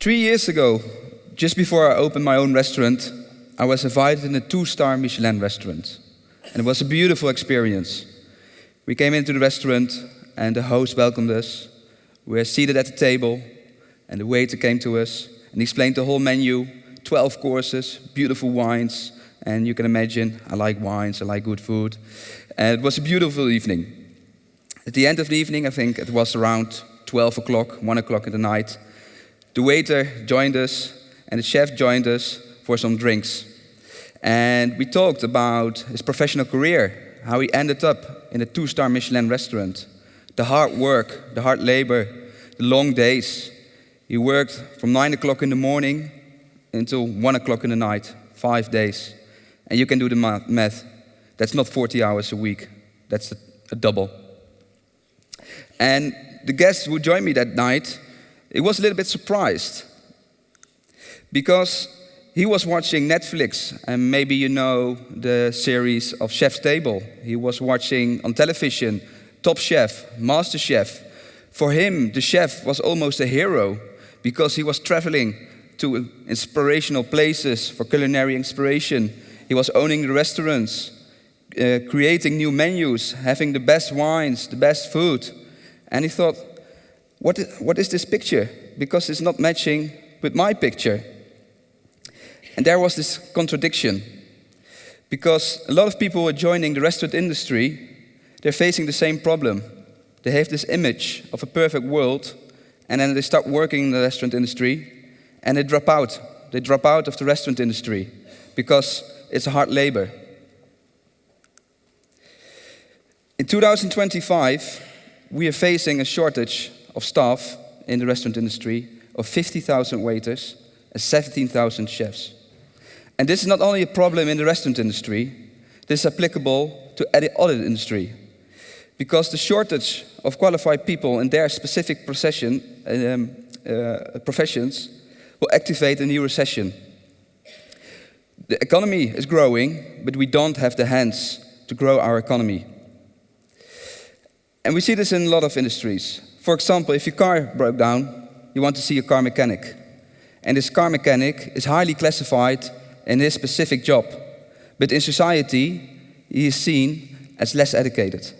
3 years ago, just before I opened my own restaurant, I was invited in a 2-star Michelin restaurant. And it was a beautiful experience. We came into the restaurant and the host welcomed us. We were seated at the table and the waiter came to us and explained the whole menu, 12 courses, beautiful wines. And you can imagine, I like wines, I like good food. And it was a beautiful evening. At the end of the evening, I think it was around 12 o'clock, 1 o'clock in the night, the waiter joined us and the chef joined us for some drinks. And we talked about his professional career, how he ended up in a 2-star Michelin restaurant, the hard work, the hard labor, the long days. He worked from 9 o'clock in the morning until 1 o'clock in the night, 5 days. And you can do the math. That's not 40 hours a week. That's a double. And the guest who joined me that night, he was a little bit surprised because he was watching Netflix, and maybe you know the series of Chef's Table. He was watching on television Top Chef, Master Chef. For him, the chef was almost a hero because he was traveling to inspirational places for culinary inspiration. He was owning the restaurants, creating new menus, having the best wines, the best food. And he thought, what is this picture? Because it's not matching with my picture. And there was this contradiction. Because a lot of people who are joining the restaurant industry, they're facing the same problem. They have this image of a perfect world, and then they start working in the restaurant industry, and they drop out. They drop out of the restaurant industry because it's a hard labor. In 2025, we are facing a shortage of staff in the restaurant industry of 50,000 waiters and 17,000 chefs. And this is not only a problem in the restaurant industry, this is applicable to any other industry. Because the shortage of qualified people in their specific professions will activate a new recession. The economy is growing, but we don't have the hands to grow our economy. And we see this in a lot of industries. For example, if your car broke down, you want to see a car mechanic. And this car mechanic is highly classified in his specific job. But in society, he is seen as less educated.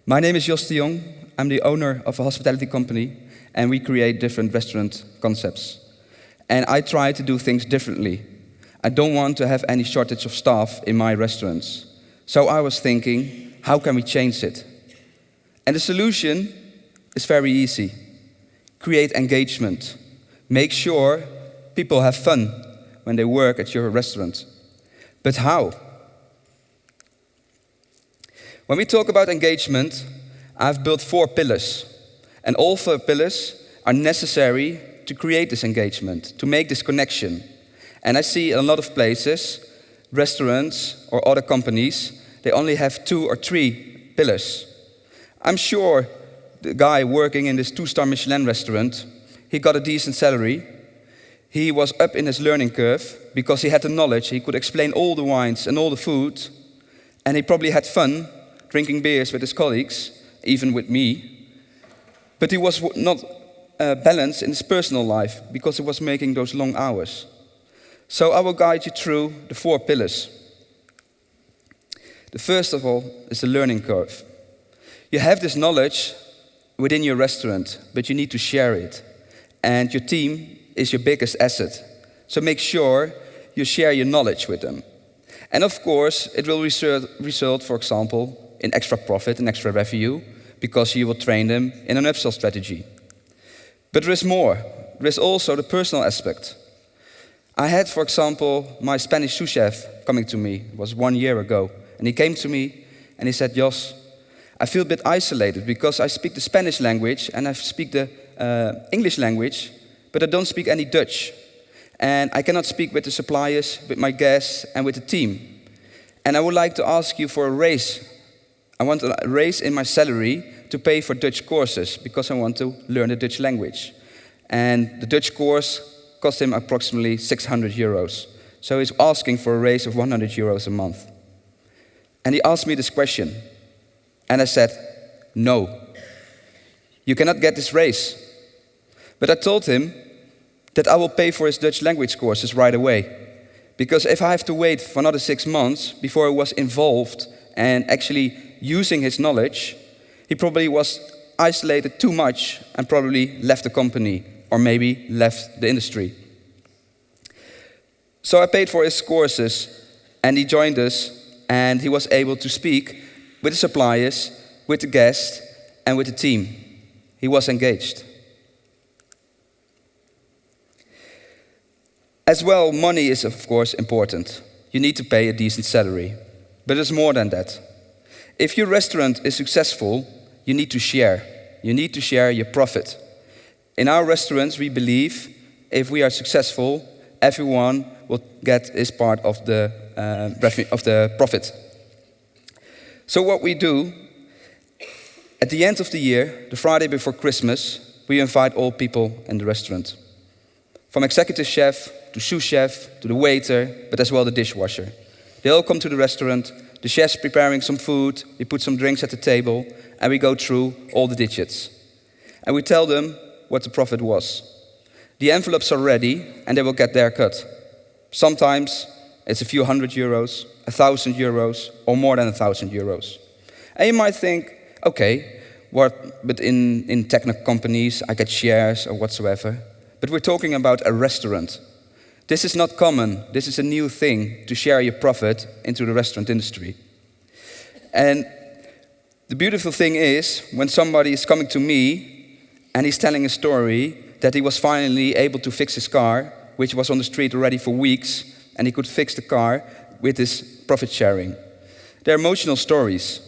My name is Jos de Jong. I'm the owner of a hospitality company, and we create different restaurant concepts. And I try to do things differently. I don't want to have any shortage of staff in my restaurants. So I was thinking, how can we change it? And the solution is very easy. Create engagement. Make sure people have fun when they work at your restaurant. But how? When we talk about engagement, I've built 4 pillars. And all 4 pillars are necessary to create this engagement, to make this connection. And I see in a lot of places, restaurants or other companies, they only have 2 or 3 pillars. I'm sure the guy working in this 2-star Michelin restaurant, he got a decent salary. He was up in his learning curve because he had the knowledge. He could explain all the wines and all the food. And he probably had fun drinking beers with his colleagues, even with me. But he was not balanced in his personal life because he was making those long hours. So I will guide you through the 4 pillars. The first of all is the learning curve. You have this knowledge within your restaurant, but you need to share it. And your team is your biggest asset. So make sure you share your knowledge with them. And of course, it will result, for example, in extra profit and extra revenue, because you will train them in an upsell strategy. But there is more. There is also the personal aspect. I had, for example, my Spanish sous chef coming to me. It was 1 year ago. And he came to me and he said, Jos, I feel a bit isolated because I speak the Spanish language and I speak the English language, but I don't speak any Dutch. And I cannot speak with the suppliers, with my guests, and with the team. And I would like to ask you for a raise. I want a raise in my salary to pay for Dutch courses because I want to learn the Dutch language. And the Dutch course cost him approximately 600 euros. So he's asking for a raise of 100 euros a month. And he asked me this question. And I said, no, you cannot get this raise. But I told him that I will pay for his Dutch language courses right away. Because if I have to wait for another 6 months before I was involved and actually using his knowledge, he probably was isolated too much and probably left the company or maybe left the industry. So I paid for his courses and he joined us and he was able to speak with the suppliers, with the guests and with the team. He was engaged. As well, money is of course important. You need to pay a decent salary. But it's more than that. If your restaurant is successful, you need to share. You need to share your profit. In our restaurants, we believe if we are successful, everyone will get his part of the profit. So what we do, at the end of the year, the Friday before Christmas, we invite all people in the restaurant. From executive chef to sous chef to the waiter, but as well the dishwasher. They all come to the restaurant, the chef's preparing some food, we put some drinks at the table, and we go through all the digits. And we tell them what the profit was. The envelopes are ready, and they will get their cut. Sometimes it's a few €100, €1,000, or more than €1,000. And you might think, okay, but in technical companies, I get shares or whatsoever. But we're talking about a restaurant. This is not common. This is a new thing to share your profit into the restaurant industry. And the beautiful thing is when somebody is coming to me and he's telling a story that he was finally able to fix his car, which was on the street already for weeks, and he could fix the car with his profit sharing. They're emotional stories.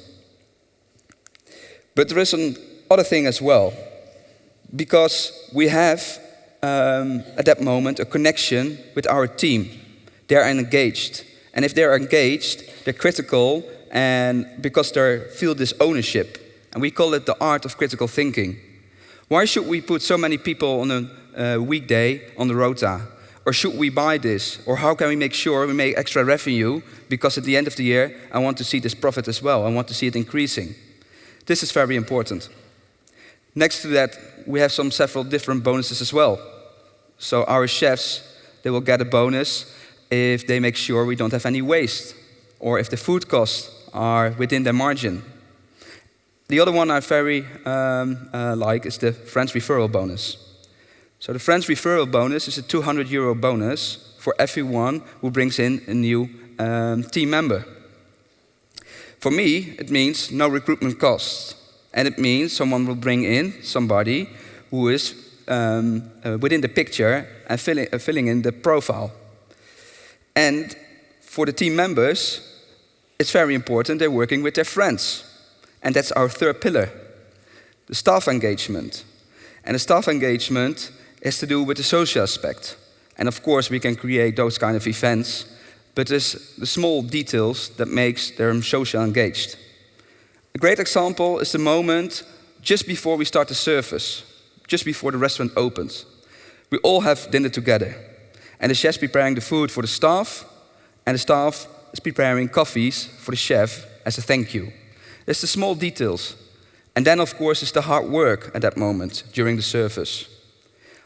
But there is another thing as well, because we have at that moment a connection with our team. They're engaged. And if they're engaged, they're critical and because they feel this ownership. And we call it the art of critical thinking. Why should we put so many people on a weekday on the rota? Or should we buy this? Or how can we make sure we make extra revenue? Because at the end of the year, I want to see this profit as well. I want to see it increasing. This is very important. Next to that, we have several different bonuses as well. So our chefs, they will get a bonus if they make sure we don't have any waste, or if the food costs are within their margin. The other one I very like is the friends referral bonus. So the friends referral bonus is a €200 bonus for everyone who brings in a new team member. For me, it means no recruitment costs. And it means someone will bring in somebody who is within the picture and filling in the profile. And for the team members, it's very important they're working with their friends. And that's our third pillar, the staff engagement. And the staff engagement is to do with the social aspect. And of course, we can create those kind of events, but there's the small details that makes them social engaged. A great example is the moment just before we start the service, just before the restaurant opens. We all have dinner together. And the chef's preparing the food for the staff, and the staff is preparing coffees for the chef as a thank you. There's the small details. And then, of course, is the hard work at that moment during the service.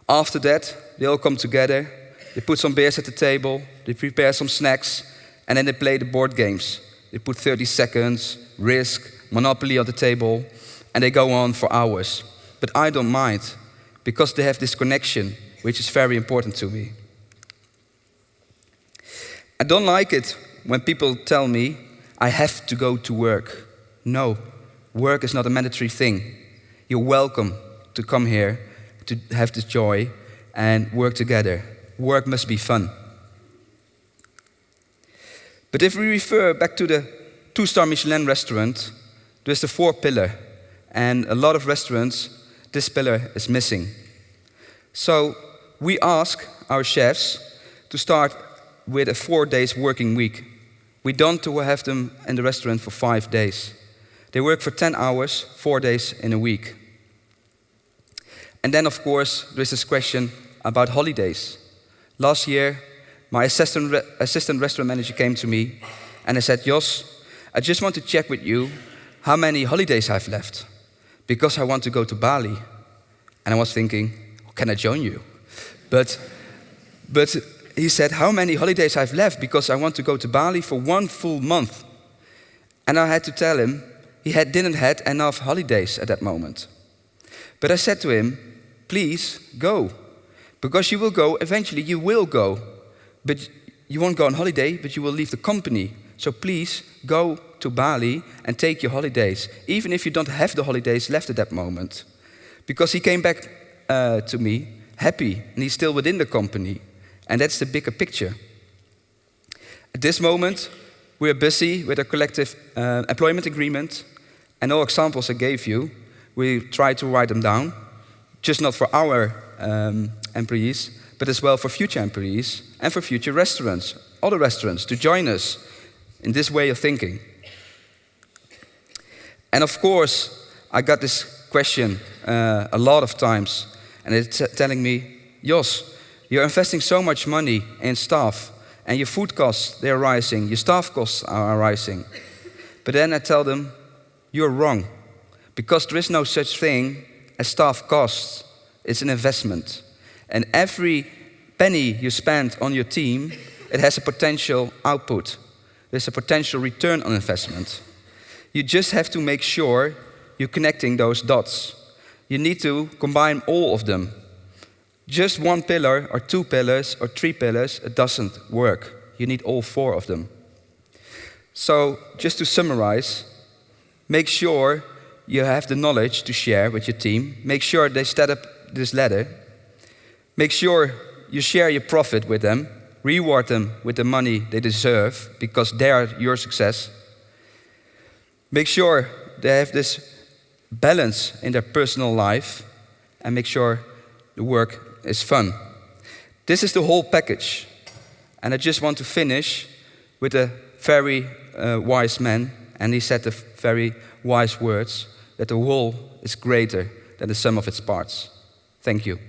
After that, they all come together, they put some beers at the table, they prepare some snacks, and then they play the board games. They put 30 seconds, Risk, Monopoly on the table, and they go on for hours. But I don't mind, because they have this connection, which is very important to me. I don't like it when people tell me, I have to go to work. No, work is not a mandatory thing. You're welcome to come here, to have this joy, and work together. Work must be fun. But if we refer back to the 2-star Michelin restaurant, there's the 4th pillar. And a lot of restaurants, this pillar is missing. So we ask our chefs to start with a 4 days working week. We don't have them in the restaurant for 5 days. They work for 10 hours, 4 days in a week. And then, of course, there's this question about holidays. Last year, my assistant restaurant manager came to me and I said, Jos, I just want to check with you how many holidays I've left, because I want to go to Bali. And I was thinking, can I join you? But he said, how many holidays I've left, because I want to go to Bali for 1 full month. And I had to tell him he didn't have enough holidays at that moment. But I said to him, please go, because you will go, eventually you will go, but you won't go on holiday, but you will leave the company. So please go to Bali and take your holidays, even if you don't have the holidays left at that moment. Because he came back to me happy, and he's still within the company. And that's the bigger picture. At this moment, we're busy with a collective employment agreement, and all examples I gave you, we try to write them down, just not for our employees, but as well for future employees and for future restaurants, other restaurants, to join us in this way of thinking. And of course, I got this question a lot of times, and it's telling me, Jos, you're investing so much money in staff, and your food costs, they're rising, your staff costs are rising. But then I tell them, you're wrong, because there is no such thing as staff costs. It's an investment. And every penny you spend on your team, it has a potential output. There's a potential return on investment. You just have to make sure you're connecting those dots. You need to combine all of them. Just one pillar or 2 pillars or 3 pillars, it doesn't work. You need all 4 of them. So just to summarize, make sure you have the knowledge to share with your team. Make sure they set up this ladder. Make sure you share your profit with them. Reward them with the money they deserve, because they are your success. Make sure they have this balance in their personal life, and make sure the work is fun. This is the whole package. And I just want to finish with a very wise man, and he said the very wise words, that the whole is greater than the sum of its parts. Thank you.